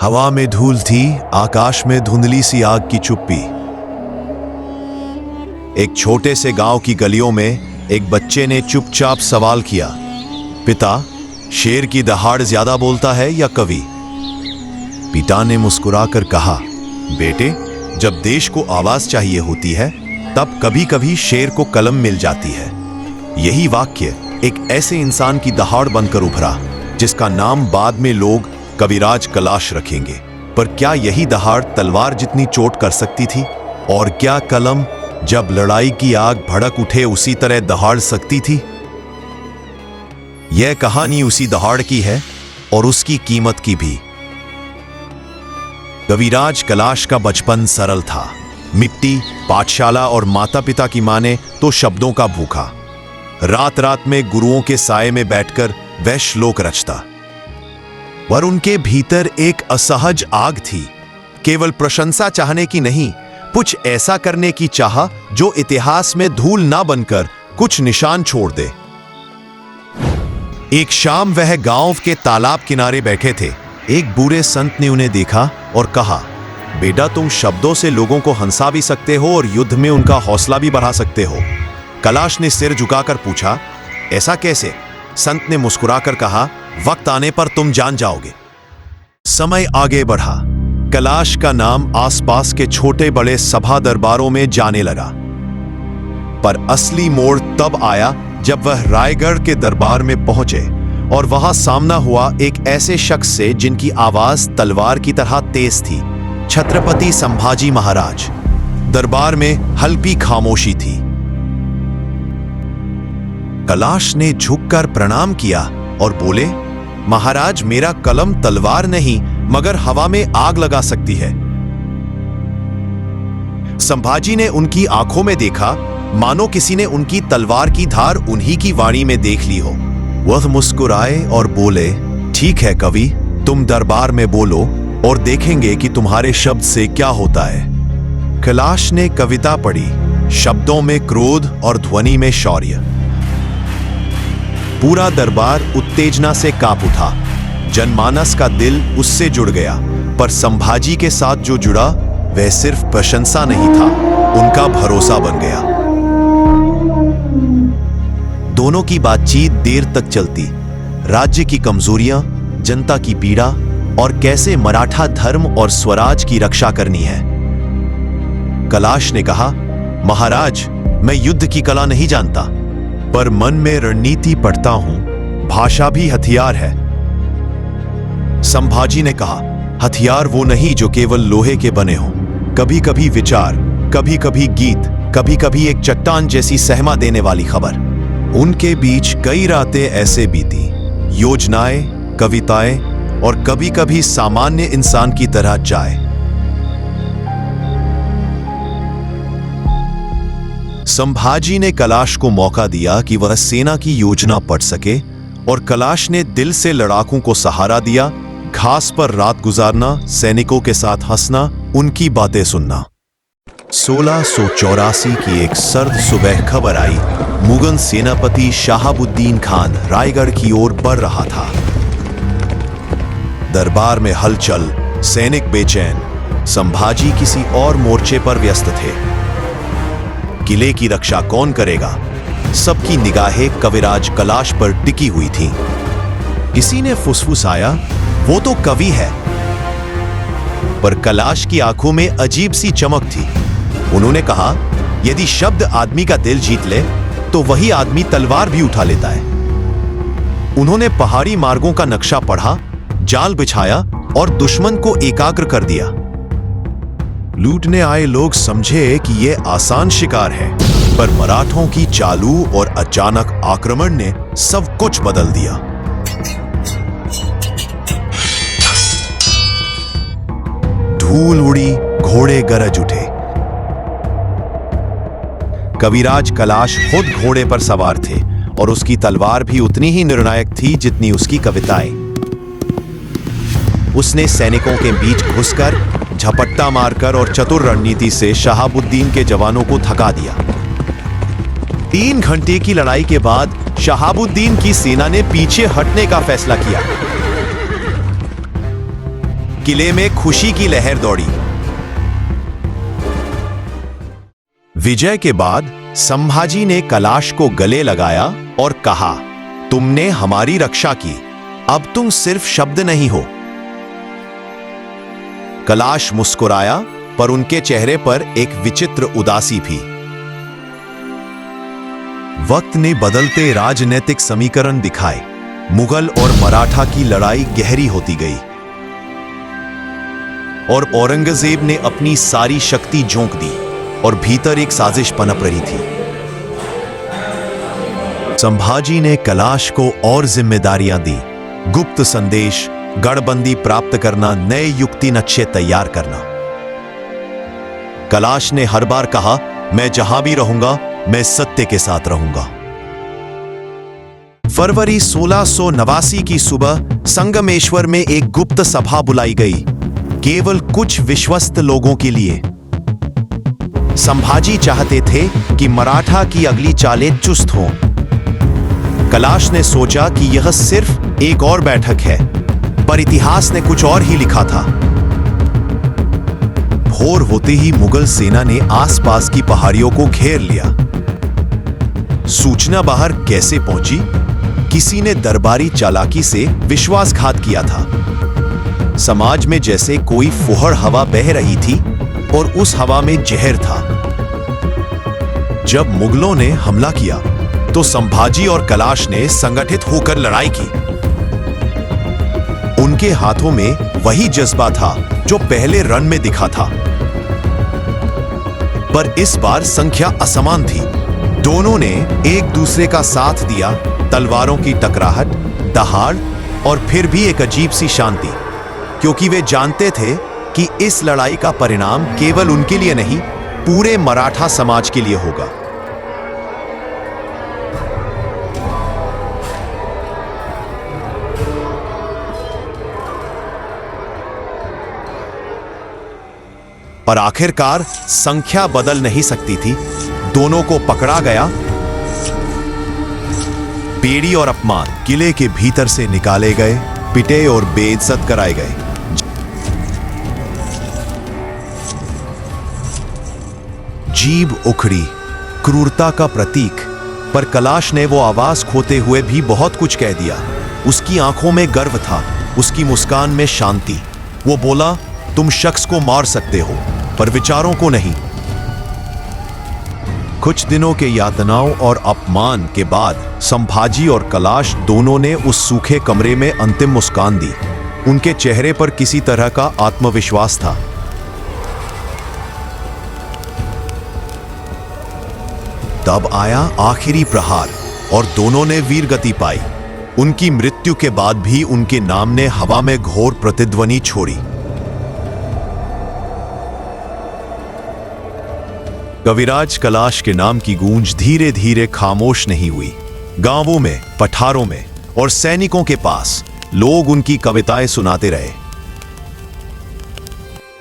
हवा में धूल थी, आकाश में धुंधली सी आग की चुप्पी। एक छोटे से गांव की गलियों में एक बच्चे ने चुपचाप सवाल किया, पिता, शेर की दहाड़ ज्यादा बोलता है या कवि? पिता ने मुस्कुराकर कहा, बेटे, जब देश को आवाज चाहिए होती है तब कभी कभी शेर को कलम मिल जाती है। यही वाक्य एक ऐसे इंसान की दहाड़ बनकर उभरा जिसका नाम बाद में लोग कविराज कलाश रखेंगे। पर क्या यही दहाड़ तलवार जितनी चोट कर सकती थी? और क्या कलम जब लड़ाई की आग भड़क उठे उसी तरह दहाड़ सकती थी? यह कहानी उसी दहाड़ की है और उसकी कीमत की भी। कविराज कलाश का बचपन सरल था। मिट्टी, पाठशाला और माता पिता की माने तो शब्दों का भूखा। रात रात में गुरुओं के साए में बैठकर वह श्लोक रचता। पर उनके भीतर एक असहज आग थी, केवल प्रशंसा चाहने की नहीं, कुछ ऐसा करने की चाह जो इतिहास में धूल ना बनकर कुछ निशान छोड़ दे। एक शाम वह गांव के तालाब किनारे बैठे थे। एक बूढ़े संत ने उन्हें देखा और कहा, बेटा, तुम शब्दों से लोगों को हंसा भी सकते हो और युद्ध में उनका हौसला भी बढ़ा सकते हो। कलाश ने सिर झुकाकर पूछा, ऐसा कैसे? संत ने मुस्कुराकर कहा, वक्त आने पर तुम जान जाओगे। समय आगे बढ़ा। कलाश का नाम आसपास के छोटे बड़े सभा दरबारों में जाने लगा। पर असली मोड़ तब आया जब वह रायगढ़ के दरबार में पहुंचे और वहां सामना हुआ एक ऐसे शख्स से जिनकी आवाज तलवार की तरह तेज थी। छत्रपति संभाजी महाराज। दरबार में हल्की खामोशी थी। कलाश ने झुककर प्रणाम किया और बोले, महाराज, मेरा कलम तलवार नहीं मगर हवा में आग लगा सकती है। संभाजी ने उनकी आंखों में देखा, मानो किसी ने उनकी तलवार की धार उन्हीं की वाणी में देख ली हो। वह मुस्कुराए और बोले, ठीक है कवि, तुम दरबार में बोलो और देखेंगे कि तुम्हारे शब्द से क्या होता है। कलाश ने कविता पढ़ी, शब्दों में क्रोध और ध्वनि में शौर्य। पूरा दरबार उत्तेजना से कांप उठा। जनमानस का दिल उससे जुड़ गया। पर संभाजी के साथ जो जुड़ा वह सिर्फ प्रशंसा नहीं था, उनका भरोसा बन गया। दोनों की बातचीत देर तक चलती। राज्य की कमजोरियां, जनता की पीड़ा और कैसे मराठा धर्म और स्वराज की रक्षा करनी है। कलाश ने कहा, महाराज, मैं युद्ध की कला नहीं जानता, पर मन में रणनीति पढ़ता हूं। भाषा भी हथियार है। संभाजी ने कहा, हथियार वो नहीं जो केवल लोहे के बने हो। कभी कभी विचार, कभी कभी गीत, कभी कभी एक चट्टान जैसी सहमा देने वाली खबर। उनके बीच कई रातें ऐसे बीती, योजनाएं, कविताएं और कभी कभी सामान्य इंसान की तरह चाय। संभाजी ने कलाश को मौका दिया कि वह सेना की योजना पढ़ सके और कलाश ने दिल से लड़ाकों को सहारा दिया। घास पर रात गुजारना, सैनिकों के साथ हंसना, उनकी बातें सुनना। 1684 की एक सर्द सुबह खबर आई, मुगल सेनापति शहाबुद्दीन खान रायगढ़ की ओर बढ़ रहा था। दरबार में हलचल, सैनिक बेचैन। संभाजी किसी और मोर्चे पर व्यस्त थे। किले की रक्षा कौन करेगा? सबकी निगाहें कविराज कलाश पर टिकी हुई थीं। किसी ने फुसफुसाया, वो तो कवि है। पर कलाश की आंखों में अजीब सी चमक थी। उन्होंने कहा, यदि शब्द आदमी का दिल जीत ले तो वही आदमी तलवार भी उठा लेता है। उन्होंने पहाड़ी मार्गों का नक्शा पढ़ा, जाल बिछाया और दुश्मन को एकाग्र कर दिया। लूटने आए लोग समझे कि यह आसान शिकार है, पर मराठों की चालू और अचानक आक्रमण ने सब कुछ बदल दिया। धूल उड़ी, घोड़े गरज उठे। कविराज कलाश खुद घोड़े पर सवार थे और उसकी तलवार भी उतनी ही निर्णायक थी जितनी उसकी कविताएं। उसने सैनिकों के बीच घुसकर, झपट्टा मारकर और चतुर रणनीति से शहाबुद्दीन के जवानों को थका दिया। 3 घंटे की लड़ाई के बाद शहाबुद्दीन की सेना ने पीछे हटने का फैसला किया। किले में खुशी की लहर दौड़ी। विजय के बाद संभाजी ने कलाश को गले लगाया और कहा, तुमने हमारी रक्षा की, अब तुम सिर्फ शब्द नहीं हो। कलाश मुस्कुराया, पर उनके चेहरे पर एक विचित्र उदासी थी। वक्त ने बदलते राजनीतिक समीकरण दिखाए। मुगल और मराठा की लड़ाई गहरी होती गई और औरंगजेब ने अपनी सारी शक्ति झोंक दी और भीतर एक साजिश पनप रही थी। संभाजी ने कलाश को और जिम्मेदारियां दी, गुप्त संदेश, गढ़बंदी प्राप्त करना, नए युक्ति नक्शे तैयार करना। कलाश ने हर बार कहा, मैं जहां भी रहूंगा, मैं सत्य के साथ रहूंगा। फरवरी 1689 की सुबह संगमेश्वर में एक गुप्त सभा बुलाई गई, केवल कुछ विश्वस्त लोगों के लिए। संभाजी चाहते थे कि मराठा की अगली चालें चुस्त हों। कलाश ने सोचा कि यह सिर्फ एक और बैठक है, पर इतिहास ने कुछ और ही लिखा था। भोर होते ही मुगल सेना ने आसपास की पहाड़ियों को घेर लिया। सूचना बाहर कैसे पहुंची? किसी ने दरबारी चालाकी से विश्वासघात किया था। समाज में जैसे कोई फुहड़ हवा बह रही थी और उस हवा में जहर था। जब मुगलों ने हमला किया तो संभाजी और कलाश ने संगठित होकर लड़ाई की। उनके हाथों में वही जज्बा था जो पहले रण में दिखा था, पर इस बार संख्या असमान थी। दोनों ने एक दूसरे का साथ दिया, तलवारों की टकराहट, दहाड़ और फिर भी एक अजीब सी शांति, क्योंकि वे जानते थे कि इस लड़ाई का परिणाम केवल उनके लिए नहीं, पूरे मराठा समाज के लिए होगा। और आखिरकार संख्या बदल नहीं सकती थी। दोनों को पकड़ा गया, बेड़ी और अपमान किले के भीतर से निकाले गए, पिटे और बेइज्जत कराए गए। जीभ उखड़ी, क्रूरता का प्रतीक, पर कलाश ने वो आवाज खोते हुए भी बहुत कुछ कह दिया। उसकी आंखों में गर्व था, उसकी मुस्कान में शांति। वो बोला, तुम शख्स को मार सकते हो, पर विचारों को नहीं। कुछ दिनों के यातनाओं और अपमान के बाद संभाजी और कलाश दोनों ने उस सूखे कमरे में अंतिम मुस्कान दी। उनके चेहरे पर किसी तरह का आत्मविश्वास था। तब आया आखिरी प्रहार और दोनों ने वीरगति पाई। उनकी मृत्यु के बाद भी उनके नाम ने हवा में घोर प्रतिध्वनि छोड़ी। कविराज कलाश के नाम की गूंज धीरे धीरे खामोश नहीं हुई। गांवों में, पठारों में और सैनिकों के पास लोग उनकी कविताएं सुनाते रहे।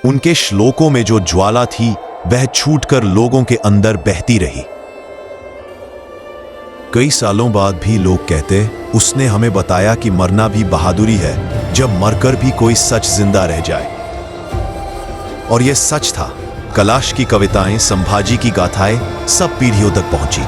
उनके श्लोकों में जो ज्वाला थी वह छूटकर लोगों के अंदर बहती रही। कई सालों बाद भी लोग कहते, उसने हमें बताया कि मरना भी बहादुरी है, जब मरकर भी कोई सच जिंदा रह जाए। और यह सच था। कलाश की कविताएं, संभाजी की गाथाएं सब पीढ़ियों तक पहुंची।